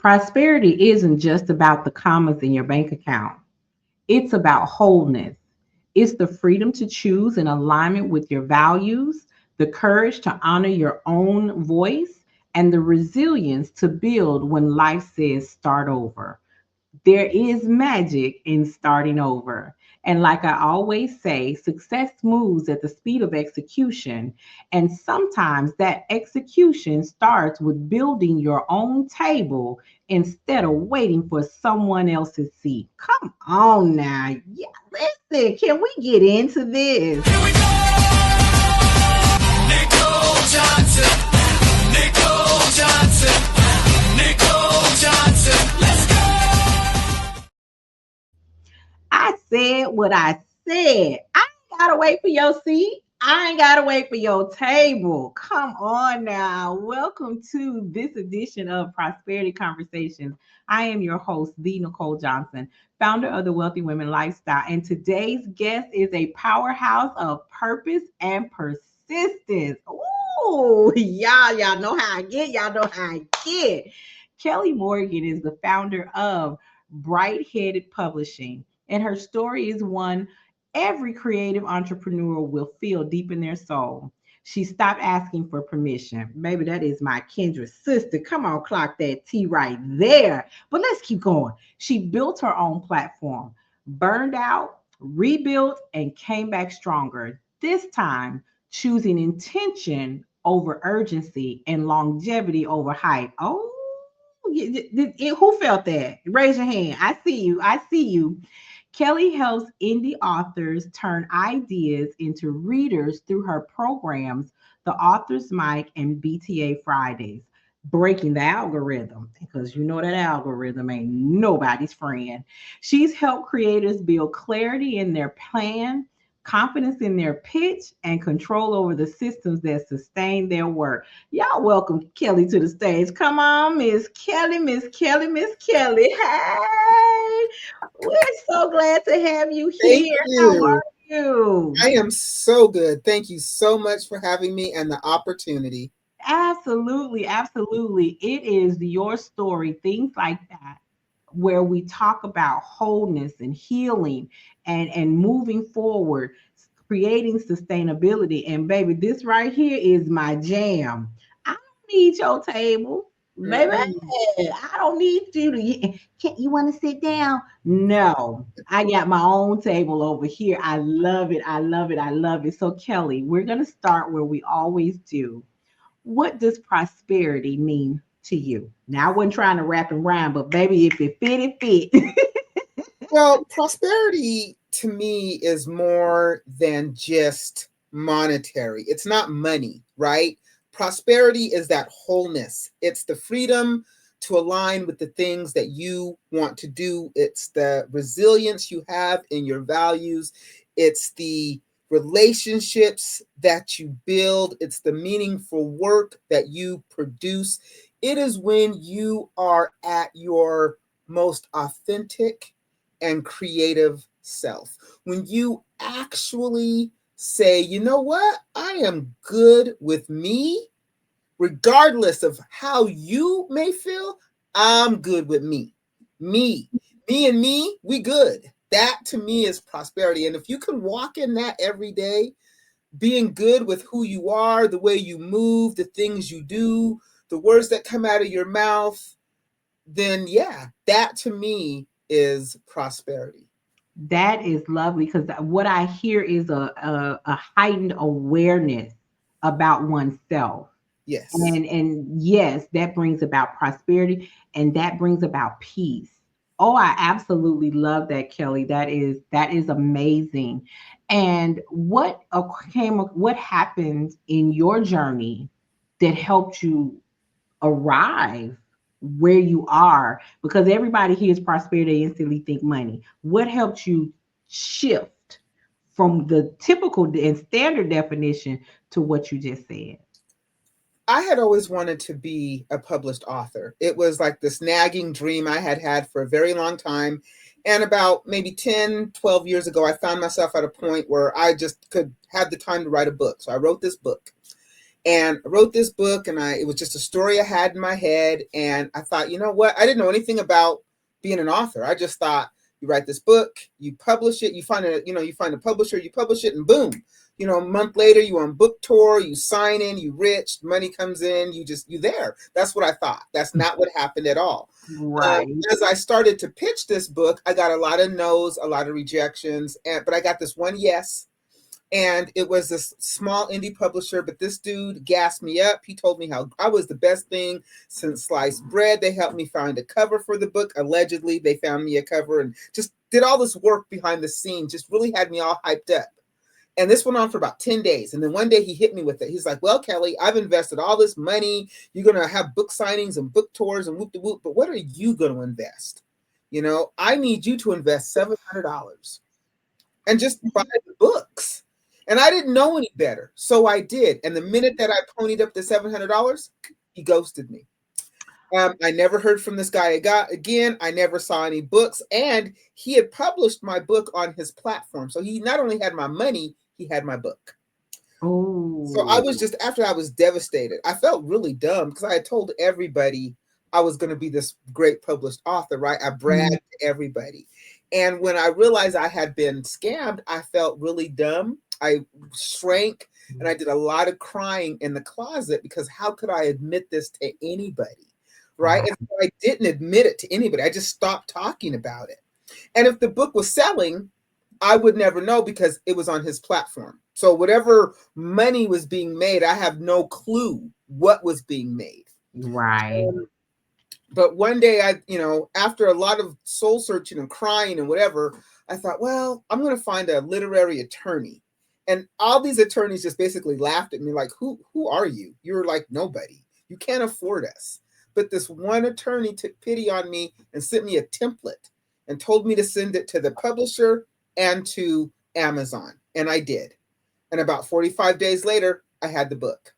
Prosperity isn't just about the commas in your bank account. It's about wholeness. It's the freedom to choose in alignment with your values, the courage to honor your own voice, and the resilience to build when life says start over. There is magic in starting over. And like I always say, success moves at the speed of execution. And sometimes that execution starts with building your own table instead of waiting for someone else's seat. Come on now. Yeah, listen, can we get into this? Here we go! Nicole Johnson, Nicole Johnson, Nicole Johnson, let's go! I said what I said. I ain't gotta wait for your seat. I ain't gotta wait for your table. Come on now. Welcome to this edition of Prosperity Conversations. I am your host, the Nicole Johnson, founder of the Wealthy Women Lifestyle. And today's guest is a powerhouse of purpose and persistence. Ooh, y'all know how I get. Y'all know how I get. Kelly Morgan is the founder of Bright Headed Publishing. And her story is one every creative entrepreneur will feel deep in their soul. She stopped asking for permission. Maybe that is my Kendra sister. Come on, clock that T right there. But let's keep going. She built her own platform, burned out, rebuilt, and came back stronger. This time, choosing intention over urgency and longevity over hype. Oh, who felt that? Raise your hand. I see you. I see you. Kelly helps indie authors turn ideas into readers through her programs, The Author's Mic and BTA Fridays, breaking the algorithm because you know that algorithm ain't nobody's friend. She's helped creators build clarity in their plan, confidence in their pitch, and control over the systems that sustain their work. Y'all welcome Kelly to the stage. Come on, Miss Kelly, Miss Kelly, Miss Kelly. Hey, we're so glad to have you Thank here. How are you. you? I am so good. Thank you so much for having me and the opportunity. Absolutely, absolutely. It is your story, things like that, where we talk about wholeness and healing and moving forward, creating sustainability. And baby, this right here is my jam. I don't need your table. Baby, Mm-mm. I don't need you to. Can't you want to sit down? No, I got my own table over here. I love it. I love it. I love it. So, Kelly, we're going to start where we always do. What does prosperity mean to you? Now, I wasn't trying to rap and rhyme, but baby, if it fit, it fit. Well, prosperity to me is more than just monetary. It's not money, right? Prosperity is that wholeness. It's the freedom to align with the things that you want to do. It's the resilience you have in your values. It's the relationships that you build. It's the meaningful work that you produce. It is when you are at your most authentic and creative self. When you actually say, you know what, I am good with me, regardless of how you may feel, I'm good with me. Me and me, we good. That to me is prosperity. And if you can walk in that every day, being good with who you are, the way you move, the things you do, the words that come out of your mouth, then yeah, that to me is prosperity. That is lovely because what I hear is a heightened awareness about oneself. Yes. And yes, that brings about prosperity and that brings about peace. Oh, I absolutely love that, Kelly. That is amazing. And what happened in your journey that helped you arrive where you are? Because everybody hears prosperity, they instantly think money. What helped you shift from the typical and standard definition to what you just said? I had always wanted to be a published author. It was like this nagging dream I had had for a very long time. And about maybe 10, 12 years ago, I found myself at a point where I just could have the time to write a book. So I wrote this book. And I wrote this book, and it was just a story I had in my head. And I thought, you know what? I didn't know anything about being an author. I just thought, you write this book, you publish it, you find a publisher, you publish it, and boom. A month later, you on book tour, you sign in, you rich, money comes in, you there. That's what I thought. That's not what happened at all. Right. As I started to pitch this book, I got a lot of no's, a lot of rejections, but I got this one yes. And it was this small indie publisher, but this dude gassed me up. He told me how I was the best thing since sliced bread. They helped me find a cover for the book. Allegedly, they found me a cover and just did all this work behind the scenes, just really had me all hyped up. And this went on for about 10 days. And then one day he hit me with it. He's like, well, Kelly, I've invested all this money. You're going to have book signings and book tours and whoop de whoop. But what are you going to invest? I need you to invest $700 and just buy the books. And I didn't know any better. So I did. And the minute that I ponied up the $700, he ghosted me. I never heard from this guy again. I never saw any books. And he had published my book on his platform. So he not only had my money, he had my book. So I Oh. was just, after I was devastated, I felt really dumb because I had told everybody I was going to be this great published author, right? I bragged to everybody. And when I realized I had been scammed, I felt really dumb. I shrank and I did a lot of crying in the closet because how could I admit this to anybody? Right. And so I didn't admit it to anybody. I just stopped talking about it. And if the book was selling, I would never know because it was on his platform. So whatever money was being made, I have no clue what was being made. Right. But one day after a lot of soul searching and crying and whatever, I thought, well, I'm going to find a literary attorney. And all these attorneys just basically laughed at me like, who are you? You're like nobody. You can't afford us. But this one attorney took pity on me and sent me a template and told me to send it to the publisher and to Amazon. And I did. And about 45 days later, I had the book.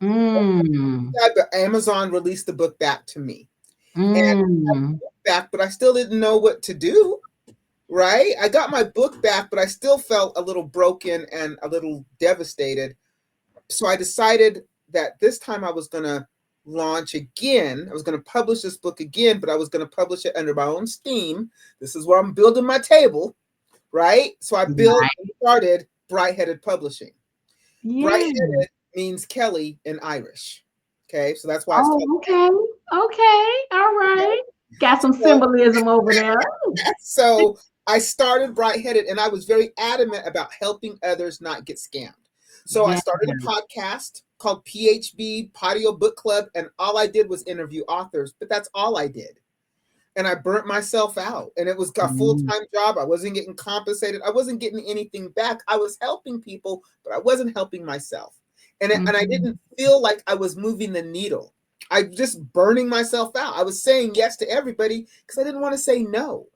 Mm. Amazon released the book back to me. And Mm. back, but I still didn't know what to do. Right? I got my book back, but I still felt a little broken and a little devastated. So I decided that this time I was going to launch again. I was going to publish this book again, but I was going to publish it under my own steam. This is where I'm building my table, right? So I started Bright-Headed Publishing. Yeah. Bright-Headed means Kelly in Irish. Okay, so that's why it's Oh, called. okay. Okay. All right. Got some So, symbolism over there. so I started Bright-Headed, and I was very adamant about helping others not get scammed. So I Yeah. started a podcast called PHB Patio Book Club, and all I did was interview authors, but that's all I did. And I burnt myself out, and it was a Mm. full-time job. I wasn't getting compensated. I wasn't getting anything back. I was helping people, but I wasn't helping myself. And I Mhm. didn't feel like I was moving the needle. I just burning myself out. I was saying yes to everybody because I didn't want to say no,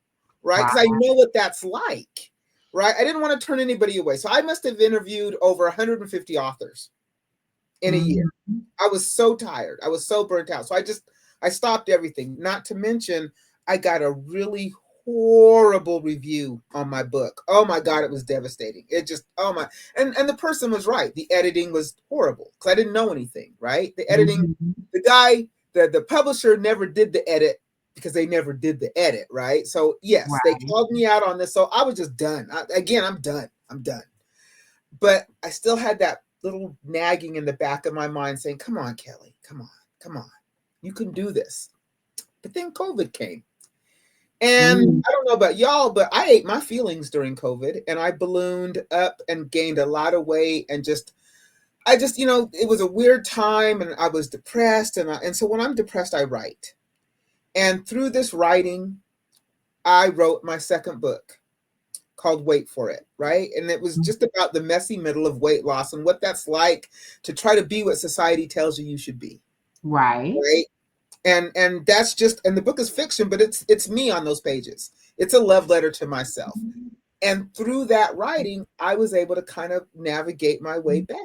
right? Wow. Because I know what that's like, right? I didn't want to turn anybody away. So I must have interviewed over 150 authors in a year. Mhm. I was so tired. I was so burnt out. So I stopped everything. Not to mention, I got a really horrible review on my book. Oh my God, it was devastating. It just, oh my, and the person was right. The editing was horrible because I didn't know anything, right? The editing, Mhm. the guy, the publisher never did the edit because they never did the edit, right? So yes, they Right. called me out on this. So I was just done. Again, I'm done. I'm done. But I still had that little nagging in the back of my mind saying, come on, Kelly, come on, come on. You can do this. But then COVID came. And Mm. I don't know about y'all, but I ate my feelings during COVID and I ballooned up and gained a lot of weight and it was a weird time and I was depressed. And so when I'm depressed, I write. And through this writing, I wrote my second book called Wait for It, right? And it was just about the messy middle of weight loss and what that's like to try to be what society tells you should be, Right. right? And that's just, and the book is fiction, but it's me on those pages. It's a love letter to myself. And through that writing, I was able to kind of navigate my way back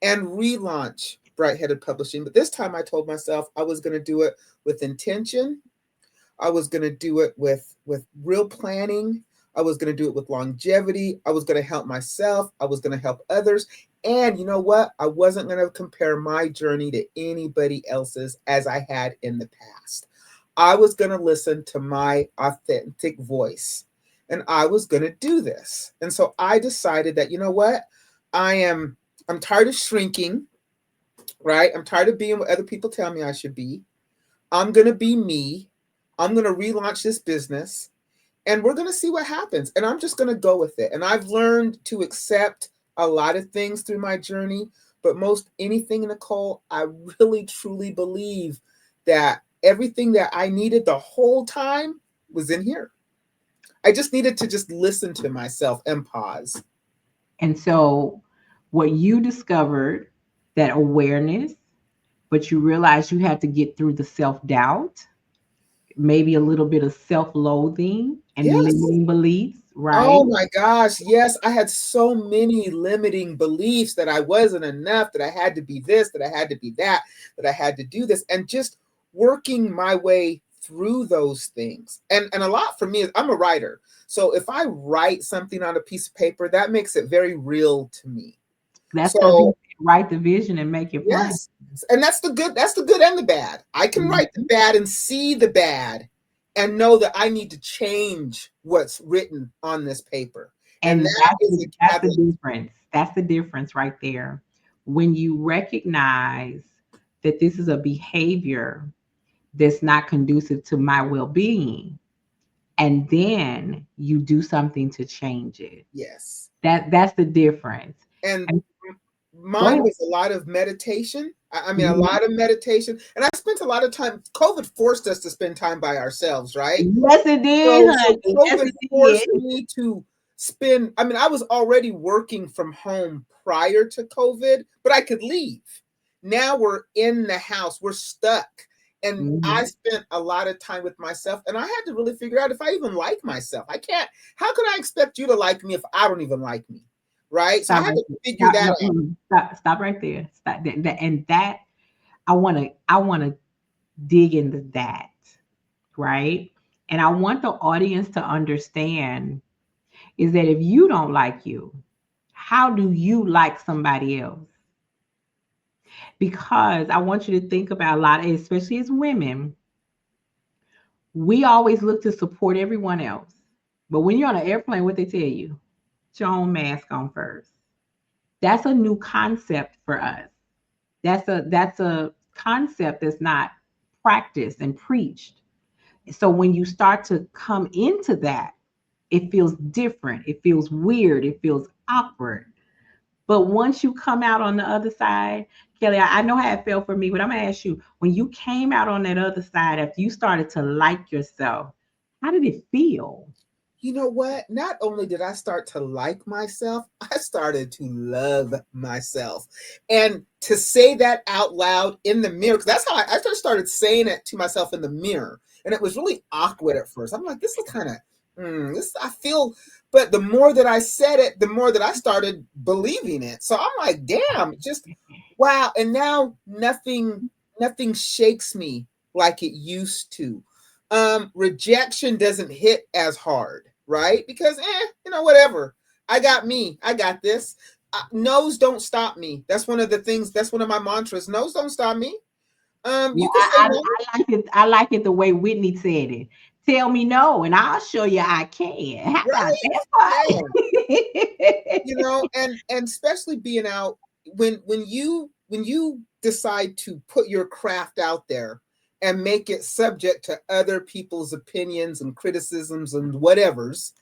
and relaunch Bright-Headed Publishing. But this time I told myself I was going to do it with intention. I was going to do it with real planning. I was going to do it with longevity. I was going to help myself. I was going to help others. And you know what? I wasn't going to compare my journey to anybody else's as I had in the past. I was going to listen to my authentic voice, and I was going to do this. And so I decided that, you know what? I'm tired of shrinking, right? I'm tired of being what other people tell me I should be. I'm going to be me. I'm going to relaunch this business, and we're going to see what happens. And I'm just going to go with it. And I've learned to accept a lot of things through my journey, but most anything, Nicole, I really truly believe that everything that I needed the whole time was in here. I just needed to just listen to myself and pause. And so, what you discovered, that awareness, but you realized you had to get through the self doubt, maybe a little bit of self loathing and Yes. limiting beliefs, right? Oh my gosh, yes, I had so many limiting beliefs that I wasn't enough, that I had to be this, that I had to be that, that I had to do this, and just working my way through those things. And a lot for me is I'm a writer. So if I write something on a piece of paper, that makes it very real to me. That's because So you write the vision and make it plain. yes. And that's the good and the bad. I can write the Mhm. bad and see the bad and know that I need to change what's written on this paper. And And that is a that's the catalyst. difference. That's the difference right there. When you recognize that this is a behavior that's not conducive to my well-being, and then you do something to change it. Yes. That's the difference. And And go mine ahead. was a lot of meditation. I mean, a Mhm. lot of meditation. And I spent a lot of time, COVID forced us to spend time by ourselves, right? Yes, it did, So honey. Yes, COVID it did. forced me to spend, I mean, I was already working from home prior to COVID, but I could leave. Now we're in the house, we're stuck. And I Mhm. spent a lot of time with myself, and I had to really figure out if I even like myself. I can't, how can I expect you to like me if I don't even like me? Right? So I Stop had right to there. figure Stop, that no, out. stop right there. Stop and that I wanna dig into that, right? And I want the audience to understand is that if you don't like you, how do you like somebody else? Because I want you to think about a lot, especially as women, we always look to support everyone else. But when you're on an airplane, what they tell you? Put your own mask on first. That's a new concept for us. That's a concept that's not practiced and preached. So when you start to come into that, it feels different. It feels weird. It feels awkward. But once you come out on the other side, Kelly, I know how it felt for me, but I'm gonna ask you, when you came out on that other side, after you started to like yourself, how did it feel? You know what? Not only did I start to like myself, I started to love myself. And to say that out loud in the mirror, because that's how I just started saying it to myself in the mirror. And it was really awkward at first. I'm like, this is kind of, this, I feel, but the more that I said it, the more that I started believing it. So I'm like, damn, just wow. And now nothing shakes me like it used to. Rejection doesn't hit as hard, right? Because whatever. I got me. I got this. No's don't stop me. That's one of the things. That's one of my mantras. No's don't stop me. Yeah, You can say no. I like it. I like it the way Whitney said it. Tell me no, and I'll show you I can. How about Right? that Yeah. And especially being out when you decide to put your craft out there and make it subject to other people's opinions and criticisms and whatevers.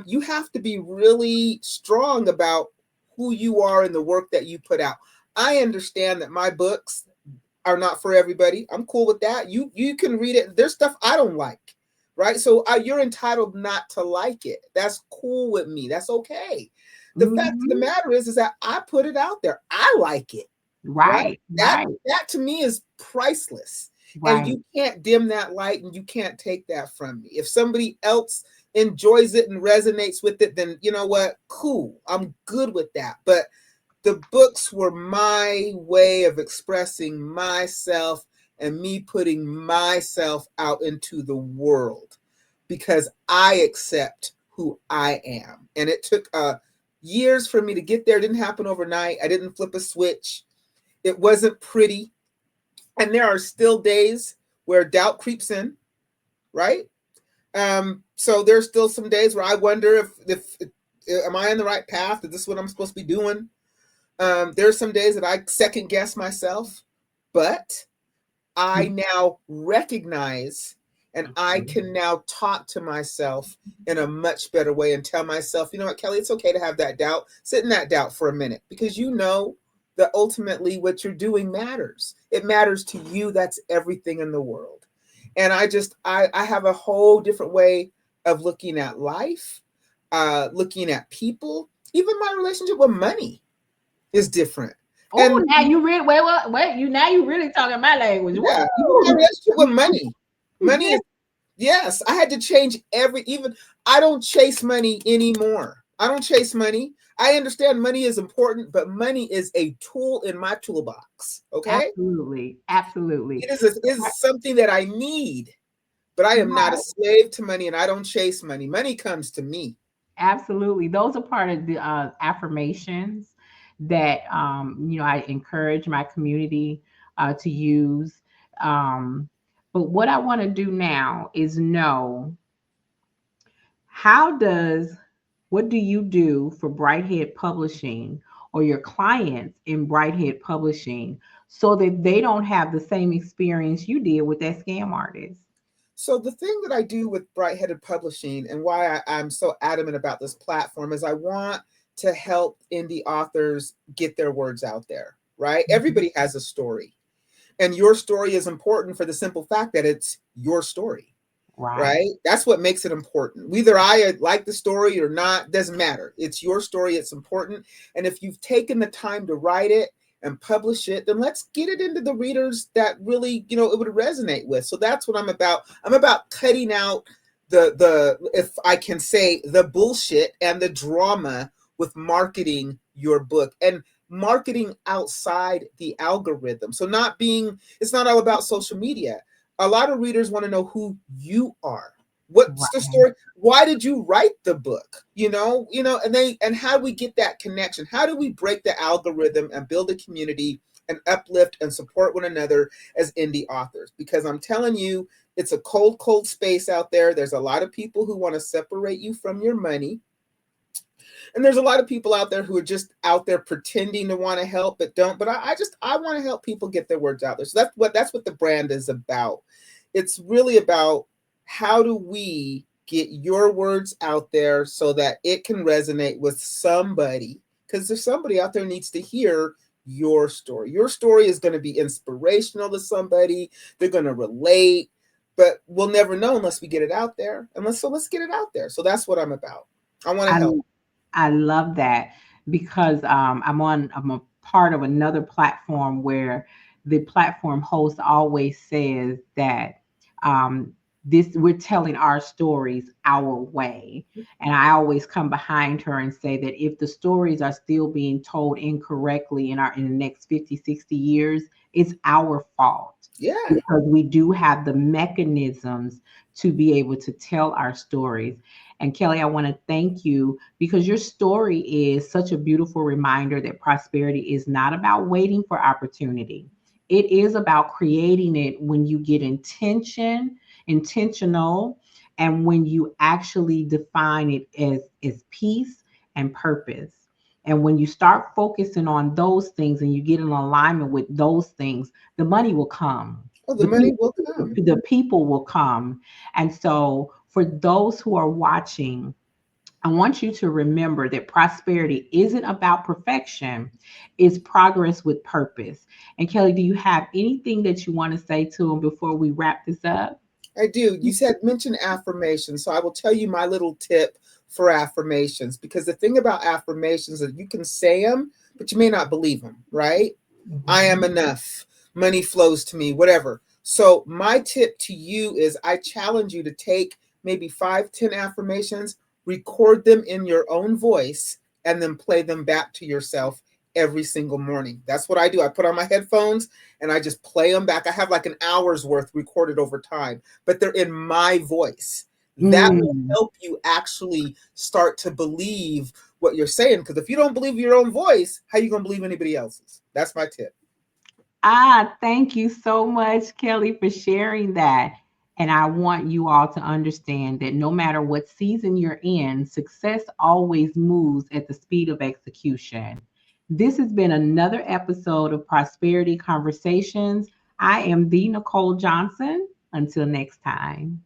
You have to be really strong about who you are and the work that you put out. I understand that my books are not for everybody. I'm cool with that. You can read it. There's stuff I don't like, right? So you're entitled not to like it. That's cool with me. That's okay. The fact of the Mhm. matter is that I put it out there. I like it, right? Right, That right, that to me is priceless. And right. you can't dim that light and you can't take that from me. If somebody else enjoys it and resonates with it, then you know what? Cool. I'm good with that. But the books were my way of expressing myself and me putting myself out into the world because I accept who I am. And it took years for me to get there. It didn't happen overnight. I didn't flip a switch. It wasn't pretty. And there are still days where doubt creeps in, right? So there's still some days where I wonder if am I on the right path? Is this what I'm supposed to be doing? There's some days that I second guess myself, but I now recognize and I can now talk to myself in a much better way and tell myself, you know what, Kelly, it's okay to have that doubt. Sit in that doubt for a minute because you know that ultimately what you're doing matters. It matters to you. That's everything in the world. And I have a whole different way of looking at life, looking at people, even my relationship with money is different. Oh, And now you really wait. You now you really talking my language. yeah, even my Woo! relationship with money. Money is yes, I had to change even I don't chase money anymore. I don't chase money. I understand money is important, but money is a tool in my toolbox. Okay? Absolutely, absolutely. It is something that I need, but I am not a slave to money and I don't chase money. Money comes to me. Absolutely. Those are part of the affirmations that I encourage my community to use. Um, but what I want to do now is know how does what do you do for Brighthead Publishing or your clients in Brighthead Publishing so that they don't have the same experience you did with that scam artist? So the thing that I do with Bright Headed Publishing and why I'm so adamant about this platform is I want to help indie authors get their words out there, right? Mhm. Everybody has a story. And your story is important for the simple fact that it's your story, Right. right? That's what makes it important. Whether I like the story or not, doesn't matter. It's your story, it's important. And if you've taken the time to write it and publish it, then let's get it into the readers that really, it would resonate with. So that's what I'm about. I'm about cutting out the if I can say the bullshit and the drama with marketing your book and marketing outside the algorithm. So it's not all about social media. A lot of readers want to know who you are. What's the Right. story? Why did you write the book? And how do we get that connection? How do we break the algorithm and build a community and uplift and support one another as indie authors? Because I'm telling you, it's a cold, cold space out there. There's a lot of people who want to separate you from your money. And there's a lot of people out there who are just out there pretending to want to help but don't. But I want to help people get their words out there. So that's what the brand is about. It's really about how do we get your words out there so that it can resonate with somebody, because there's somebody out there needs to hear your story. Your story is going to be inspirational to somebody. They're going to relate, but we'll never know unless we get it out there. Let's get it out there. So that's what I'm about. I want to I help. I love that because I'm a part of another platform where the platform host always says that um, this we're telling our stories our way, and I always come behind her and say that if the stories are still being told incorrectly in the next 50, 60 years, it's our fault Yeah. because we do have the mechanisms to be able to tell our stories. And Kelly, I want to thank you because your story is such a beautiful reminder that prosperity is not about waiting for opportunity. It is about creating it when you get intentional, and when you actually define it as peace and purpose. And when you start focusing on those things and you get in alignment with those things, the money will come. Oh, the The money people, will come. the people will come. And so, for those who are watching, I want you to remember that prosperity isn't about perfection, it's progress with purpose. And Kelly, do you have anything that you want to say to them before we wrap this up? I do. You said mention affirmations. So I will tell you my little tip for affirmations, because the thing about affirmations is you can say them, but you may not believe them, right? I am Mhm. enough. Money flows to me, whatever. So my tip to you is I challenge you to take maybe 5, 10 affirmations, record them in your own voice, and then play them back to yourself every single morning. That's what I do. I put on my headphones and I just play them back. I have like an hour's worth recorded over time, but they're in my voice. That will Mm. help you actually start to believe what you're saying. Because if you don't believe your own voice, how you gonna believe anybody else's? That's my tip. Thank you so much, Kelly, for sharing that. And I want you all to understand that no matter what season you're in, success always moves at the speed of execution. This has been another episode of Prosperity Conversations. I am the Nicole Johnson. Until next time.